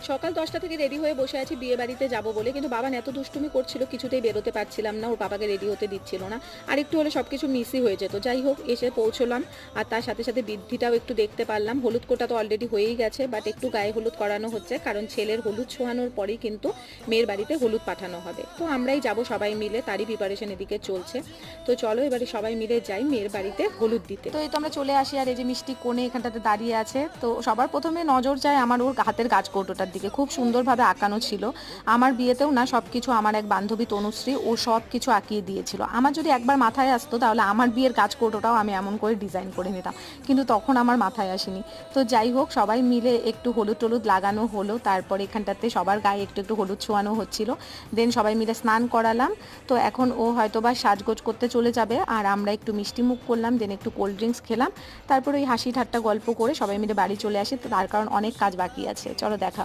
সকাল 10টা থেকে রেডি হয়ে বসে আছি বিয়ে বাড়িতে যাব বলে, কিন্তু বাবা এত দুষ্টুমি করছিল কিছুতেই বেরোতে পারছিলাম না, ওর বাবাকে রেডি হতে দিচ্ছিল না। আর একটু হলে সবকিছু মিসই হয়ে যেত। যাই হোক, এসে পৌঁছলাম। আর তার সাথে সাথে বৃদ্ধিটাও একটু দেখতে পারলাম। হলুদ কোটা তো অলরেডি হয়েই গেছে, বাট একটু গায়ে হলুদ করানো হচ্ছে, কারণ ছেলের হলুদ ছোঁয়ানোর পরেই কিন্তু মেয়ের বাড়িতে হলুদ পাঠানো হবে। তো আমরাই যাব সবাই মিলে, তারই প্রিপারেশন এদিকে চলছে। তো চলো এবারে সবাই মিলে যাই মেয়ের বাড়িতে হলুদ দিতে। তো এই তো আমরা চলে আসি, আর এই যে মিষ্টি কোণে এখানটাতে দাঁড়িয়ে আছে। তো সবার প্রথমে নজর যায় আমার ওর হাতের গাছ কৌটোটার দিকে, খুব সুন্দরভাবে আঁকানো ছিল। আমার বিয়েতেও না সব কিছু আমার এক বান্ধবী তনুশ্রী ও সব কিছু আঁকিয়ে দিয়েছিল। আমার যদি একবার মাথায় আসতো তাহলে আমার বিয়ের গাছ কৌটোটাও আমি এমন করে ডিজাইন করে নিতাম, কিন্তু তখন আমার মাথায় আসেনি। তো যাই হোক, সবাই মিলে একটু হলুদ টলুদ লাগানো হলো, তারপর এখানটাতে সবার গায়ে একটু একটু হলুদ ছোঁয়ানো হচ্ছিল। দেন সবাই মিলে স্নান করালাম। তো এখন ও হয়তো বা সাজগোজ করতে চলে যাবে, আর আমরা একটু মিষ্টি মুখ করলাম, দেন একটু কোল্ড ড্রিঙ্কস খেলাম। তারপর ওই হাসি ঠাট্টা গল্প করে সবাই মিলে বাড়ি চলে আসি, তার কারণ অনেক কাজ বাকি আছে। চলো দেখা।